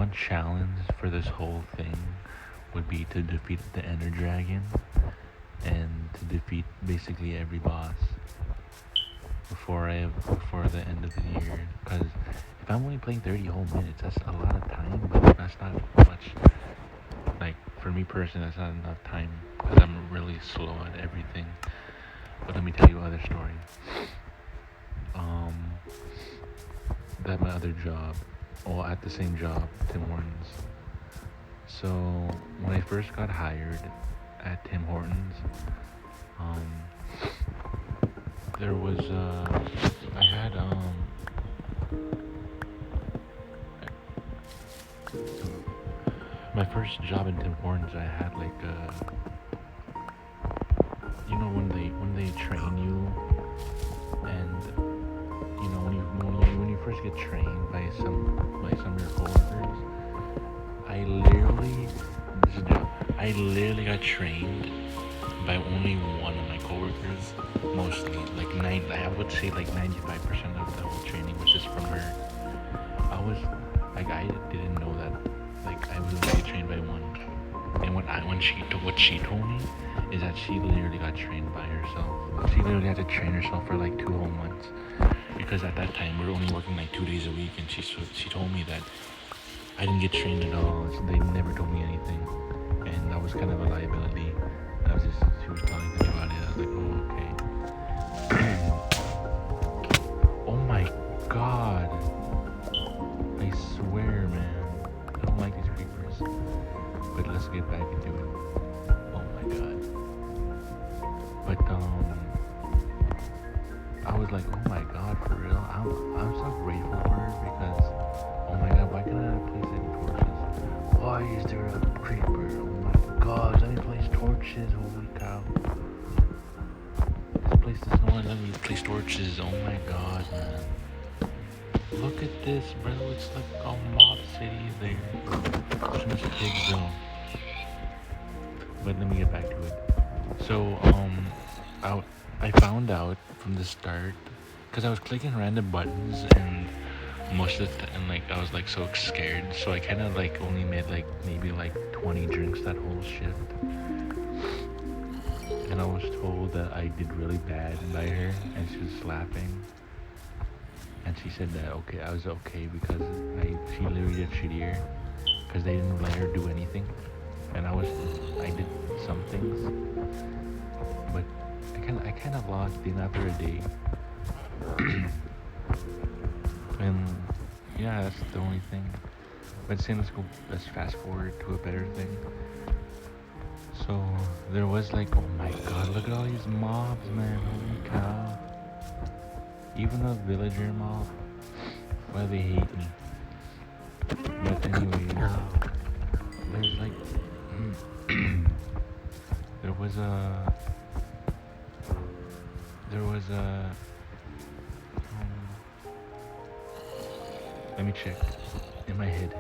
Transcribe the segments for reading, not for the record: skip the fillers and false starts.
one challenge for this whole thing would be to defeat the Ender Dragon and to defeat basically every boss before the end of the year. Because if I'm only playing 30 whole minutes, that's a lot of time, but that's not much. Like for me personally, that's not enough time because I'm really slow at everything. But let me tell you another story. Um, that my other job, well, at the same job, Tim Hortons. So when I first got hired at Tim Hortons, um, there was I had my first job in Tim Hortons. I had like when they train you, and when you first get trained by some of your coworkers. I literally got trained by only one of my coworkers. Mostly, I would say like 95% of the whole training was just from her. I didn't know that. Like I was only trained by one. And what she told me is that she literally got trained by herself. She literally had to train herself for like 2 whole months. Because at that time we were only working like 2 days a week, and she told me that I didn't get trained at all. So they never told me anything, and that was kind of a liability. She was telling me about it. I was like, oh, okay. Oh my god! I swear, man, I don't like these creepers. But let's get back into it. Oh my god! But I was like, oh my god, for real. I'm so grateful for her because, oh my god, why can't I place any torches? Why is there a creeper? Oh my god, let me place torches. Holy cow! This place does not let me place torches. Oh my god, man. Look at this, bro. It's like a mob city there. It's just a big zone. But let me get back to it. So, I found out from the start because I was clicking random buttons, and most of the time, like I was like so scared, so I kind of like only made like maybe like 20 drinks that whole shift. And I was told that I did really bad by her, and she was laughing. And she said that okay, I was okay because she literally did shittier because they didn't let her do anything, and I did some things, but I kind of lost in after a day. And yeah, that's the only thing. But saying let's fast forward to a better thing. So there was like, oh my god, look at all these mobs, man, holy cow. Even the villager mob, why they hate me. But anyways, there's like there was a let me check in my head.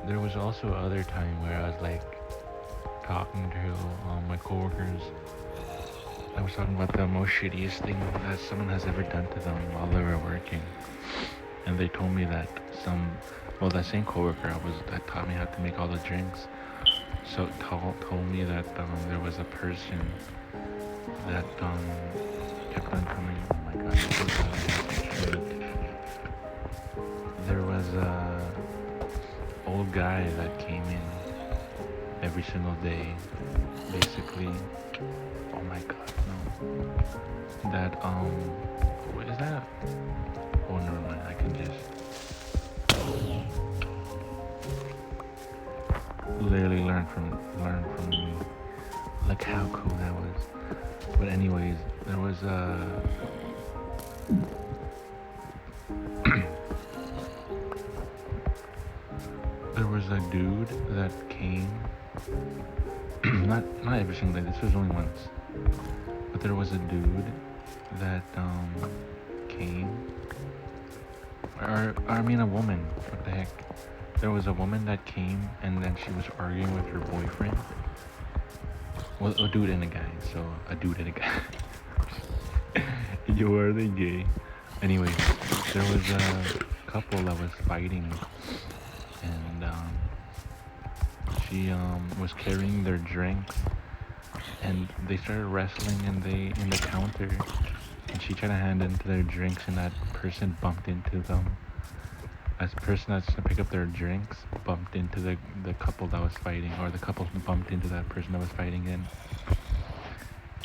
There was also other time where I was like talking to my coworkers. I was talking about the most shittiest thing that someone has ever done to them while they were working, and they told me that that same coworker that taught me how to make all the drinks. So told me that there was a person that kept on coming. Oh my god, this was there was a old guy that came in every single day, basically. Oh my god, no. That what is that? Oh, never mind. I can just literally learn from me. Look how cool that was. But anyways, there was there was a dude that came. not every single day. This was only once. But there was a dude that came. Or I mean a woman. What the heck? There was a woman that came, and then she was arguing with her boyfriend. Well, a dude and a guy. So a dude and a guy. You are they gay? Anyway, there was a couple that was fighting, she was carrying their drinks, and they started wrestling in the counter, and she tried to hand into their drinks, and that person bumped into them. As the person that's to pick up their drinks bumped into the couple that was fighting, or the couple bumped into that person that was fighting in.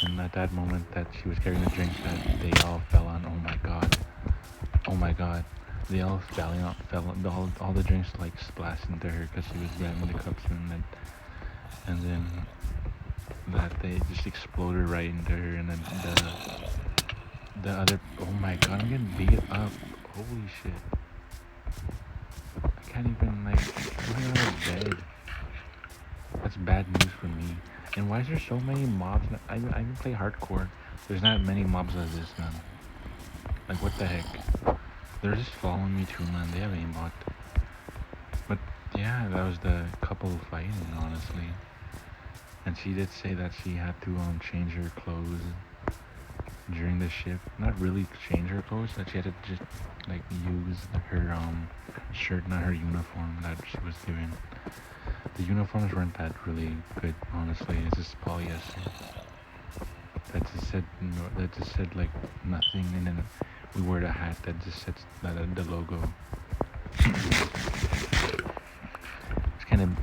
And at that moment that she was carrying the drinks, that they all fell on. Oh my god. Oh my god. They all fell on, all the drinks like splashed into her because she was grabbing the cups, and then that they just exploded right into her, and then the other, oh my god, I'm getting beat up. Holy shit. I can't even like get out of bed. That's bad news for me. And why is there so many mobs? I even play hardcore. There's not many mobs as this, man. Like, what the heck? They're just following me too, man. They have aimbot. But yeah, that was the couple fighting, honestly. And she did say that she had to change her clothes during the shift. Not really change her clothes, that she had to just like use her shirt, not her uniform that she was given. The uniforms weren't that really good, honestly. It's just polyester. That just said like nothing, and then we wore a hat that just said the logo. It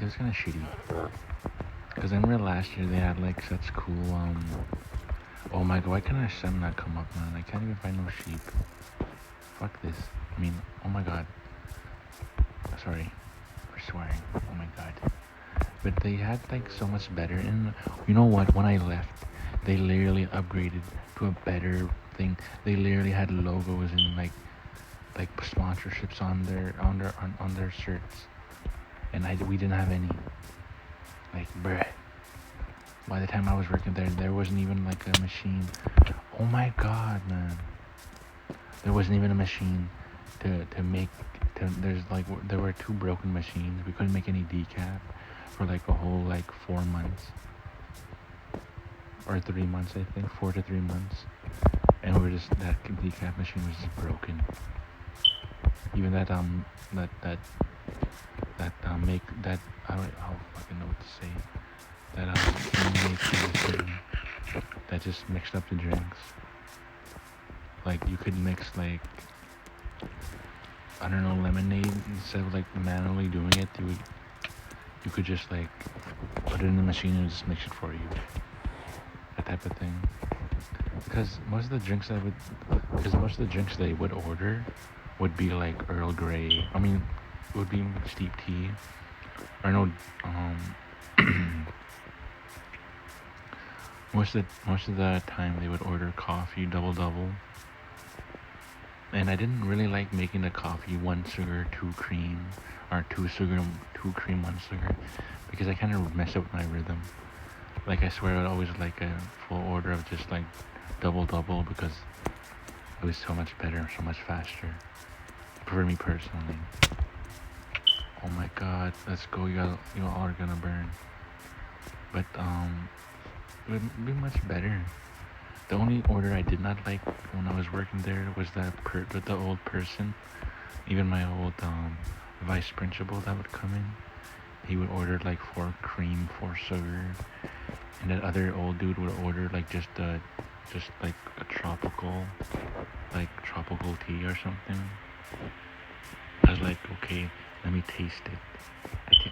was kind of shitty. Cause I remember last year they had like such cool oh my god, why can't I sun not come up, man? I can't even find no sheep. Fuck this. I mean, oh my god. Sorry for swearing. Oh my god. But they had like so much better, and you know what? When I left, they literally upgraded to a better thing. They literally had logos and like sponsorships on their shirts, and we didn't have any. Like, bruh. By the time I was working there wasn't even like a machine. Oh my god, man. There wasn't even a machine to make. There were 2 broken machines. We couldn't make any decaf for like a whole like 4 months or 3 months, I think, 4 to 3 months. And that decaf machine was just broken. Even that I don't fucking know what to say. That just mixed up the drinks. Like, you could mix like, I don't know, lemonade instead of like manually doing it. You could just like put it in the machine and just mix it for you. That type of thing. Because most of the drinks they would order would be like Earl Grey. I mean, it would be steep tea. Or no, most of the time they would order coffee double. And I didn't really like making the coffee 1 sugar, 2 cream, or 2 sugar, 2 cream, 1 sugar, because I kind of messed up with my rhythm. Like, I swear I'd always like a full order of just like double because it was so much better, so much faster for me personally. Oh my god, let's go. You all are gonna burn. But it would be much better. The only order I did not like when I was working there was with the old person. Even my old vice principal that would come in, he would order like 4 cream, 4 sugar, and that other old dude would order like just like a tropical tea or something. I was like, okay, let me taste it.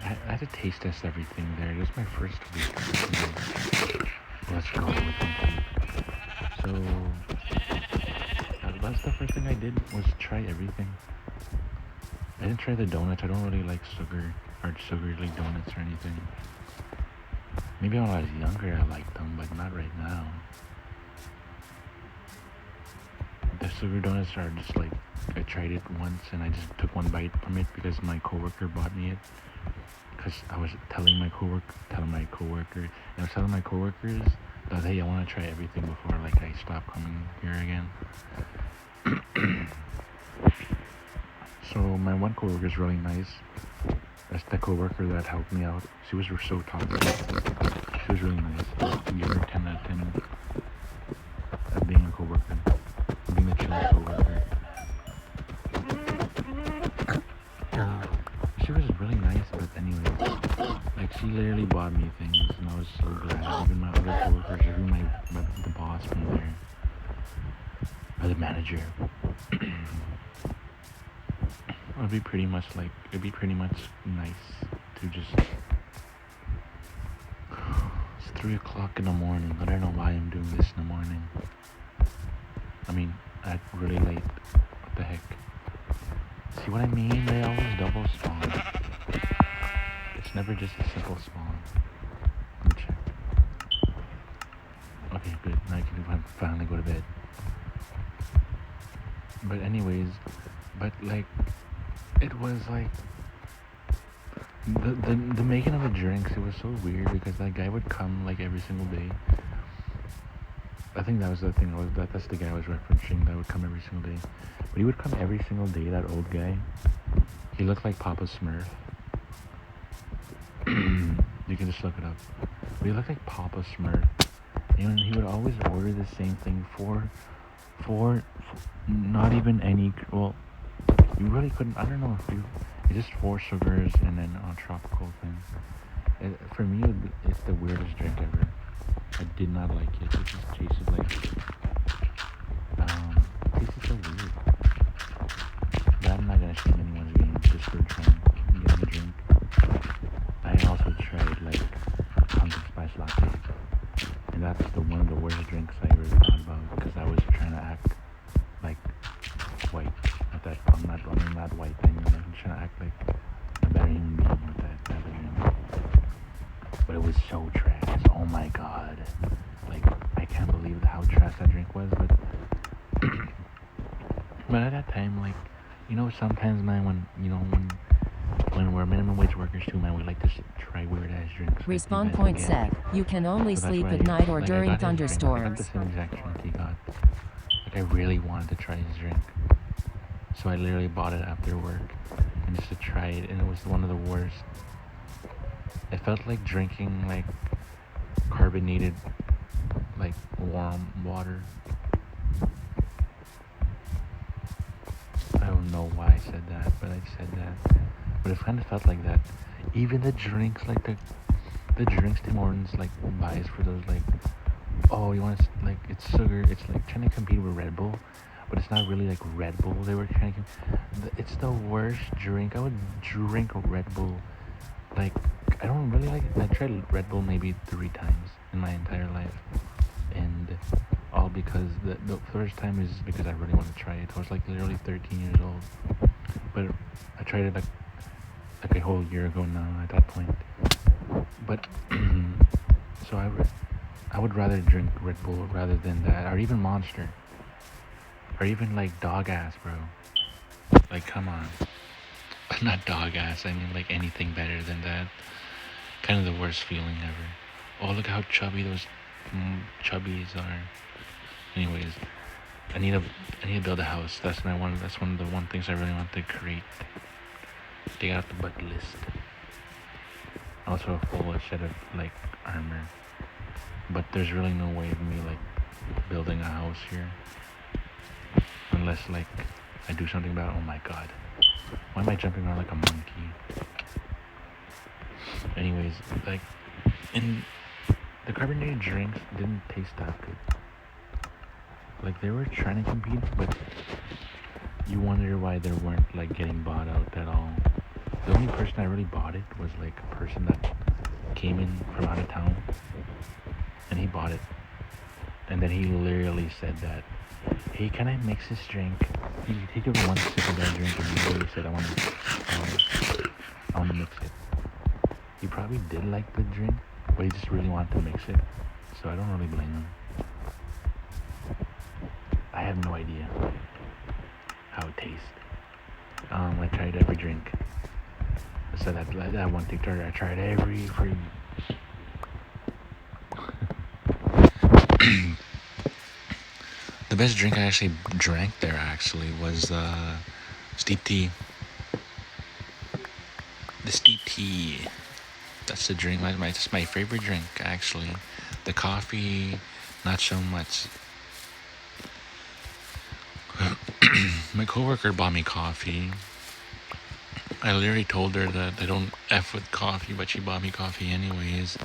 I had to taste test everything there. It was my first week. Let's go with them. So that's the first thing I did, was try everything. I didn't try the donuts. I don't really like sugary donuts or anything. Maybe when I was younger I liked them, but not right now. The sugar donuts are just like, I tried it once and I just took 1 bite from it because my coworker bought me it. Because I was telling my coworkers that, hey, I want to try everything before like I stop coming here again. So my one coworker is really nice. That's the coworker that helped me out. She was so toxic. She was really nice. To give her 10 out of 10 at being a coworker, being a chill coworker. She was really nice, but anyway, like she coworkers, even the boss from there, or the manager. It'd be pretty much nice to just. It's 3 o'clock in the morning. I don't know why I'm doing this in the morning. I mean, at really late. What the heck? See what I mean? They always double spawn. It's never just a simple spawn. Let me check. Okay, good. Now I can finally go to bed. But anyways, it was like the making of the drinks. It was so weird because that guy would come like every single day. I think that was the thing. That's the guy I was referencing. That would come every single day. But he would come every single day. That old guy. He looked like Papa Smurf. You can just look it up. But he looked like Papa Smurf. And he would always order the same thing for not even any. Well, you really couldn't. I don't know if you. It's just 4 sugars and then a tropical thing. For me, it's the weirdest drink ever. I did not like it. It just tasted like. Tasted so weird. But I'm not gonna shame anyone's game just for trying getting a drink. I also tried like pumpkin spice latte, and that's one of the worst drinks I ever thought about because I was trying to act like white. I'm not white. I mean, I'm trying to act like a better human being with that type of drink. But it was so trash. Oh my god. Like, I can't believe how trash that drink was, but but at that time, like, sometimes, man, when we're minimum wage workers too, man, we like to try weird ass drinks. Respawn point set. You can only sleep at night or during thunderstorms. I got the same exact drink he got. Like, I really wanted to try his drink. So I literally bought it after work and just to try it, and it was one of the worst. It felt like drinking like carbonated, like warm water. I don't know why I said that, but I said that. But it kind of felt like that. Even the drinks, like the drinks Tim Hortons like buys for those, like, oh, you want to, like, it's sugar. It's like trying to compete with Red Bull. But it's not really like Red Bull. They were trying to. It's the worst drink. I would drink Red Bull. Like, I don't really like it. I tried Red Bull maybe 3 times in my entire life, and all because the first time is because I really wanted to try it. I was like literally 13 years old, but I tried it like a whole year ago now. At that point, but so I would rather drink Red Bull rather than that, or even Monster. Or even like dog ass, bro. Like, come on. Not dog ass, I mean like anything better than that. Kind of the worst feeling ever. Oh, look how chubby those chubbies are. Anyways, I need to build a house. That's one of the things I really want to create. Take out the bucket list. Also a full set of like armor. But there's really no way of me like building a house here. Unless, like, I do something about it. Oh my god. Why am I jumping around like a monkey? Anyways, like, and the carbonated drinks didn't taste that good. Like, they were trying to compete, but you wonder why they weren't, like, getting bought out at all. The only person that really bought it was, like, a person that came in from out of town, and he bought it. And then he literally said that, hey, can I mix this drink? He took 1 sip of that drink and he literally said, I want to mix it. He probably did like the drink, but he just really wanted to mix it. So I don't really blame him. I have no idea how it tastes. I tried every drink. So that one TikTok, I tried every free. The best drink I actually drank there was steep tea. The steep tea. That's the drink. That's my favorite drink actually. The coffee, not so much. My coworker bought me coffee. I literally told her that I don't F with coffee, but she bought me coffee anyways.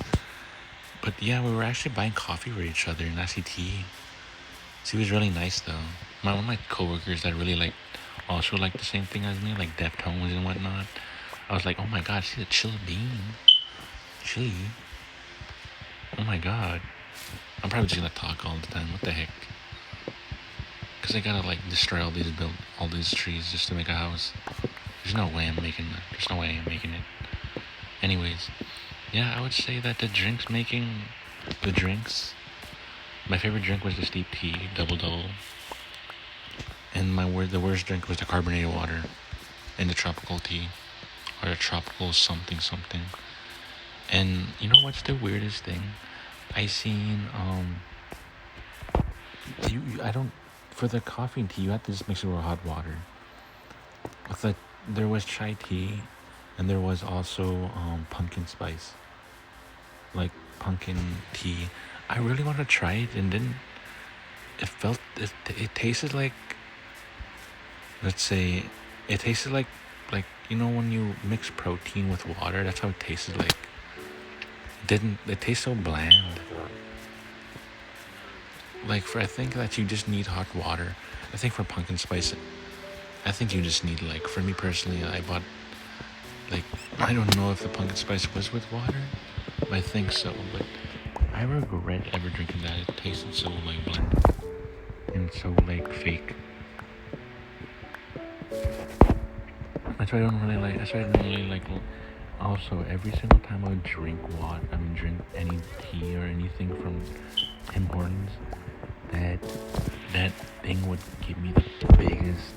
But yeah, we were actually buying coffee for each other and actually tea. She was really nice though. One of my coworkers that really like also like the same thing as me, like Deftones and whatnot. I was like, oh my god, she's a chill bean. Chilly. Oh my god. I'm probably just gonna talk all the time. What the heck? Cause I gotta like destroy all these trees just to make a house. There's no way I'm making that. There's no way I'm making it. Anyways, yeah, I would say that the drinks. My favorite drink was the steep tea, double double, and the worst drink was the carbonated water, and the tropical tea, or the tropical something something. And you know what's the weirdest thing? I seen I don't for the coffee and tea you have to just mix it with hot water. With the there was chai tea, and there was also pumpkin spice, like pumpkin tea. I really want to try it, and then it tasted like, let's say, it tasted like you know when you mix protein with water. That's how it tasted like. Didn't it taste so bland? Like I think that you just need hot water. I think for pumpkin spice, I think you just need like for me personally, I bought like I don't know if the pumpkin spice was with water, but I think so. But I regret ever drinking that. It tasted so like bland and so like fake. That's why I don't really like. That's why I don't really like. Also, every single time I would drink drink any tea or anything from Tim Hortons, that that thing would give me the biggest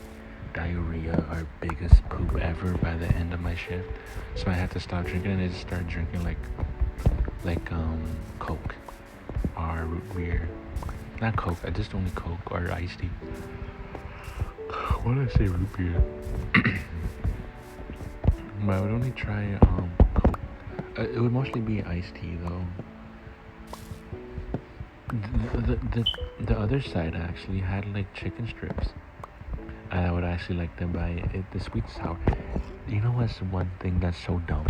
diarrhea or biggest poop ever by the end of my shift. So I had to stop drinking and I just started drinking like Coke or root beer. Not Coke, I just only Coke or iced tea. Why did I say root beer? But I would only try Coke. It would mostly be iced tea though. The other side actually had like chicken strips. I would actually like to buy it. The sweet and sour. You know what's one thing that's so dumb?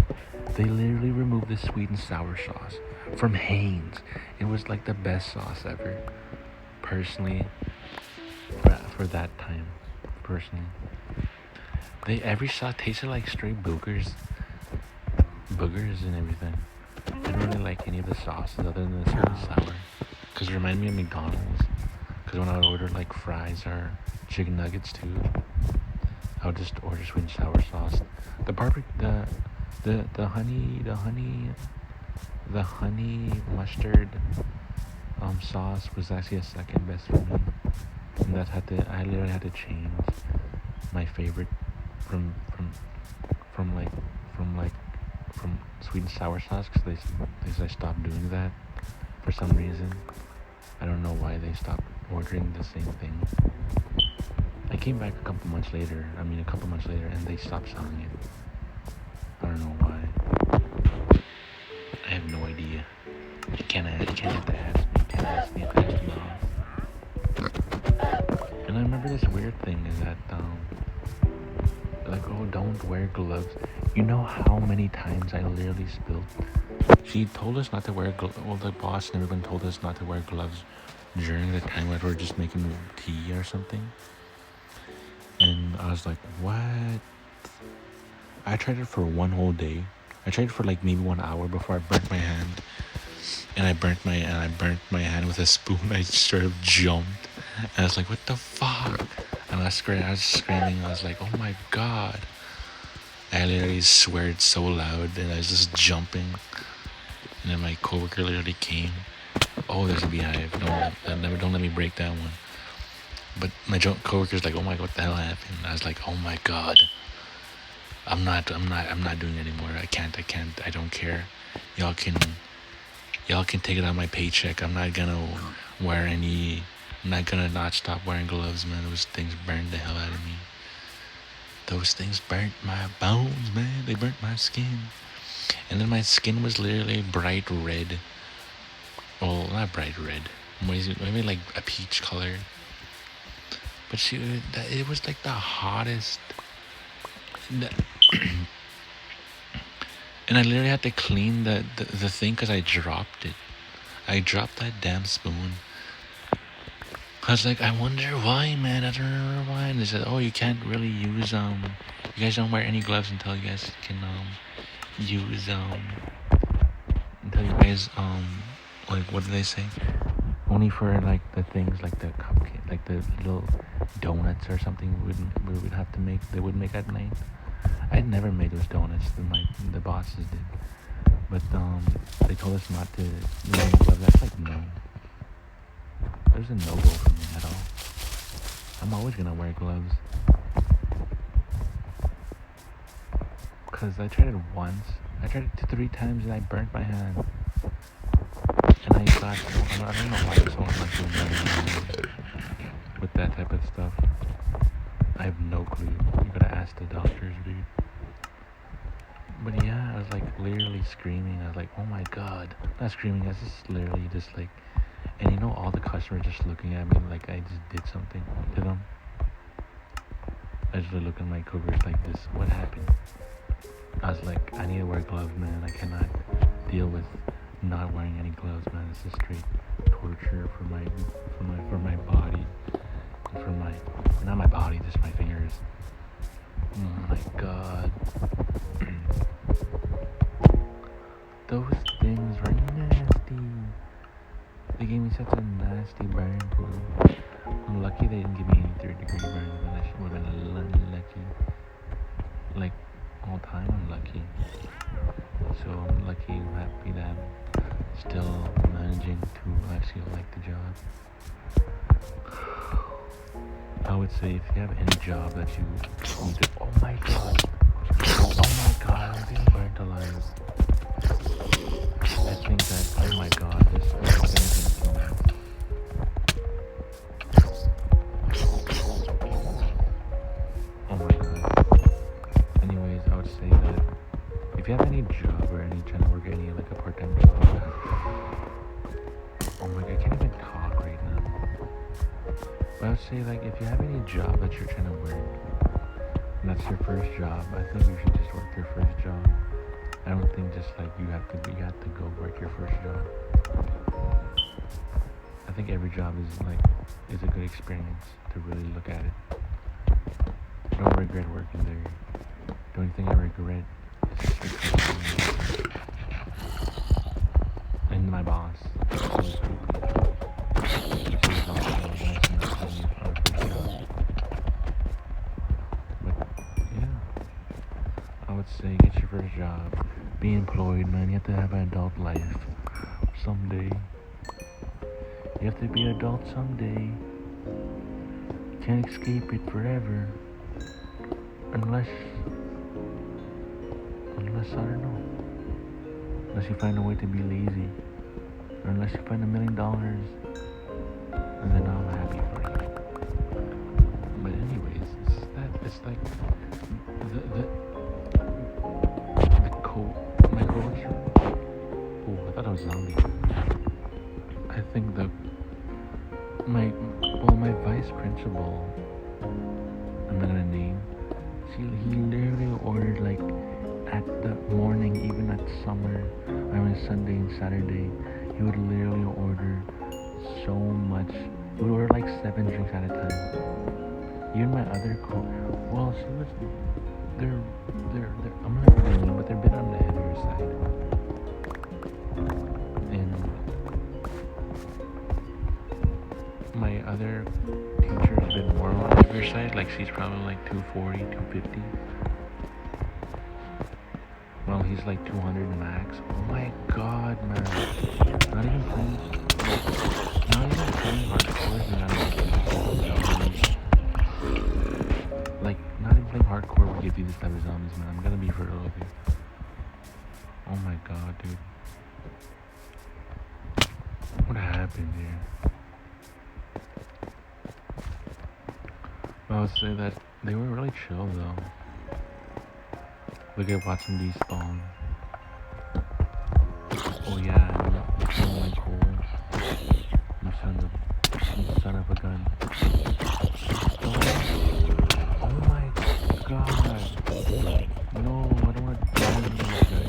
They literally removed the sweet and sour sauce from Hanes. It was like the best sauce ever. Personally, for that time, personally, every sauce tasted like straight boogers and everything. I didn't really like any of the sauces other than the sweet and sour, cause it reminded me of McDonald's. Cause when I would order like fries or chicken nuggets too, I would just order sweet and sour sauce. The honey mustard sauce was actually a second best for me, and I literally had to change my favorite from from like from sweet and sour sauce because I stopped doing that for some reason. I don't know why they stopped ordering the same thing. I came back a couple months later, and they stopped selling it. I don't know why. I have no idea. You can't have to ask me. You can't ask me if I ask you. And I remember this weird thing is that, like, oh, don't wear gloves. You know how many times I literally spilled? She told us not to wear gloves. Well, the boss and everyone told us not to wear gloves during the time when we were just making tea or something. And I was like, what? I tried it for one whole day. I tried it for like maybe 1 hour before I burnt my hand. And I burnt my hand with a spoon. I straight up jumped. And I was like, what the fuck? And I was screaming. I was like, oh my god. I literally sweared so loud and I was just jumping. And then my coworker literally came. Oh, there's a beehive. Don't let me break that one. But my coworker's like, oh my god, what the hell happened? And I was like, oh my god. I'm not doing it anymore. I can't, I don't care. Y'all can take it out of my paycheck. I'm not gonna not stop wearing gloves, man. Those things burned the hell out of me. Those things burnt my bones, man. They burnt my skin. And then my skin was literally bright red. Well, not bright red. Maybe like a peach color. But it was like the hottest. And I literally had to clean the thing because I dropped it. I dropped that damn spoon. I was like, I wonder why, man. I don't remember why. And they said, oh, you can't really use you guys don't wear any gloves until you guys can use until you guys like what did they say? Only for like the things like the cupcake, like the little donuts or something we would have to make. They would make at night. I'd never made those donuts. The bosses did, but they told us not to wear any gloves. That's like no. There's a no-go for me at all. I'm always gonna wear gloves. Cause I tried it once. I tried it 3 times and I burnt my hand. And I thought, I don't know why I'm so unlucky with that type of stuff. I have no clue. You gotta ask the doctors, dude. But yeah, I was like literally screaming. I was like, oh my god. Not screaming, I was just literally just like, and you know all the customers just looking at me like I just did something to them. I just look at my coworkers like this. What happened? I was like, I need to wear gloves, man. I cannot deal with not wearing any gloves, man. This is straight torture for my body, for my not my body, just my fingers. Oh my god. Those things were nasty. They gave me such a nasty burn too. I'm lucky they didn't give me any 3rd-degree burns, but I would have been unlucky. Like all time I'm lucky. So I'm lucky and happy that I'm still managing to actually like the job. I would say if you have any job that you need to, oh my god, I'm being burnt alive. I think that, oh my god, this is gonna kill me. Oh my god. Anyways, I would say that if you have any job or any trying to work any like a part-time job, oh my god, I can't even talk right now. But I would say like if you have any job that you're trying to work, and that's your first job, I think you should just work your first job. I don't think just like you have to go work your first job. I think every job is a good experience to really look at it. I don't regret working there. The only thing I regret is just the and my boss. I would say get your first job. Be employed, man. You have to have an adult life someday. You have to be an adult someday. You can't escape it forever. Unless I don't know. Unless you find a way to be lazy. Or unless you find $1 million. And then I'm happy for you. But anyways, it's like my coach. Oh, I thought I was zombie. I think my vice principal, I'm not gonna name, he literally ordered like at the morning, even at summer, I mean Sunday and Saturday, he would literally order so much. He would order like 7 drinks at a time. Even my other well, she was, they're, I'm not name, but they're a bit on the heavier side. And my other teacher's been more on the heavier side, like she's probably like 240, 250. Well, he's like 200 max. Oh my god, man. Not even playing hardcore, like, not even playing hardcore will give you this type of zombies, man. I'm gonna be for real with you. Oh my god, dude. What happened here? I would say that they were really chill, though. Look at watching these spawn. Oh yeah, I'm like cool. You son of a gun. Oh my god. No, I don't want to die in this guy.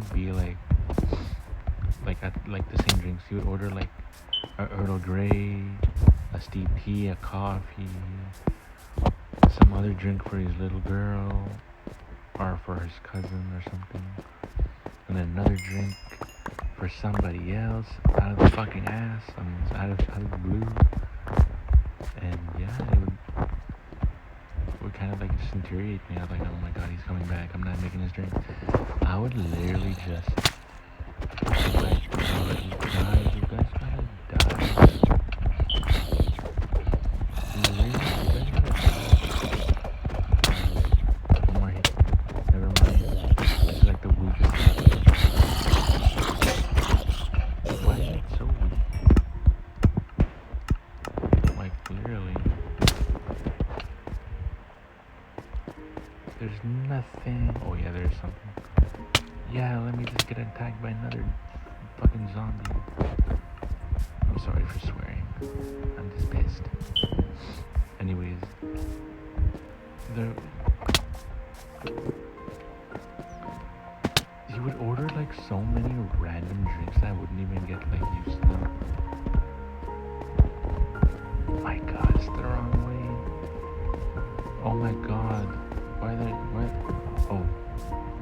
would be like at like the same drinks. He would order like a Earl Grey, a steep tea, a coffee, some other drink for his little girl or for his cousin or something, and then another drink for somebody else out of the fucking ass, out of the blue. And yeah, it would kind of like just infuriate me. I was like, oh my god, he's coming back. I'm not making his drink. I would literally just like, you guys gotta die. Really? You guys gotta die. One more hit. Never mind. This is like the weakest thing. Why is it so weak? Like, literally. There's nothing. Oh yeah, there's something. Yeah, let me just get attacked by another fucking zombie. I'm sorry for swearing. I'm just pissed. Anyways, he would order like so many random drinks that I wouldn't even get like used to them. My god, it's the wrong way. Oh my god. What? Oh.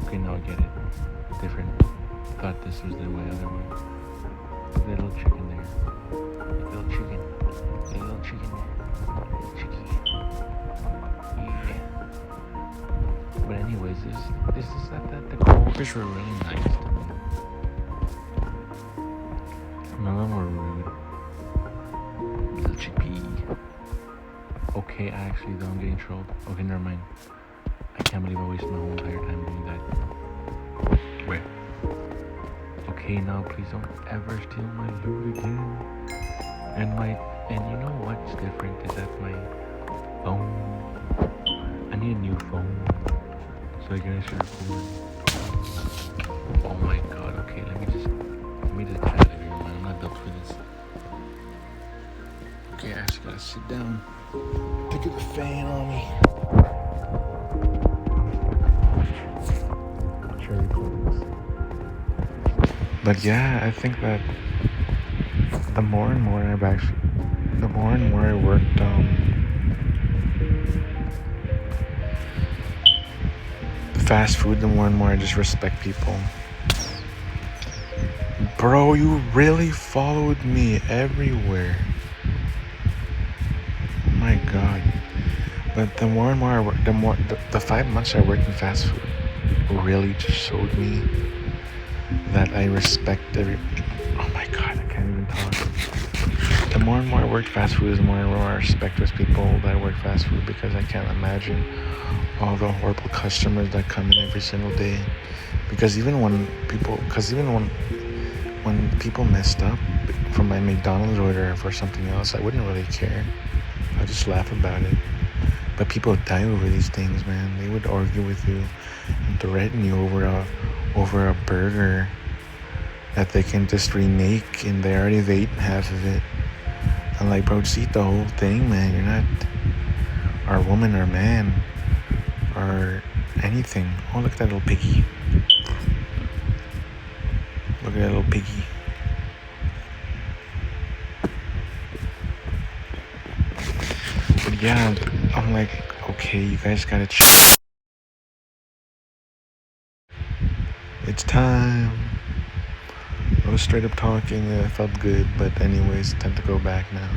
Okay, now I get it. Different. Thought this was the way, other way. Little chicken there. Little chicken. Little chicken there. Chicky. Yeah. But anyways, this is that the coworkers were really nice to me. None of them were rude. Little chickpea. Okay, actually though, I'm getting trolled. Okay, never mind. I can't believe I wasted my whole entire time doing that. Where? Okay, now please don't ever steal my loot again. And you know what's different is that my phone. I need a new phone so I can actually record. Oh my god. Okay, let me just get out of here, man. I'm not built for this. Okay, I actually gotta sit down. Look at the fan on me. Cherry plums. But yeah, I think that the more and more I worked fast food, the more and more I just respect people. Bro, you really followed me everywhere. Oh my god. But the more and more I work, the 5 months I worked in fast food really just showed me that I respect oh my god, I can't even talk. The more and more I work fast food, the more and more I respect those people that work fast food, because I can't imagine all the horrible customers that come in every single day. Because even when people messed up from my McDonald's order or for something else, I wouldn't really care. I'd just laugh about it. But people die over these things, man. They would argue with you and threaten you over a burger that they can just remake, and they already have eaten half of it. I'm like, bro, just eat the whole thing, man. You're not our woman or man or anything. Oh, look at that little piggy. Look at that little piggy. But yeah, I'm like, okay, you guys gotta it's time. I was straight up talking, it felt good, but anyways, time to go back now.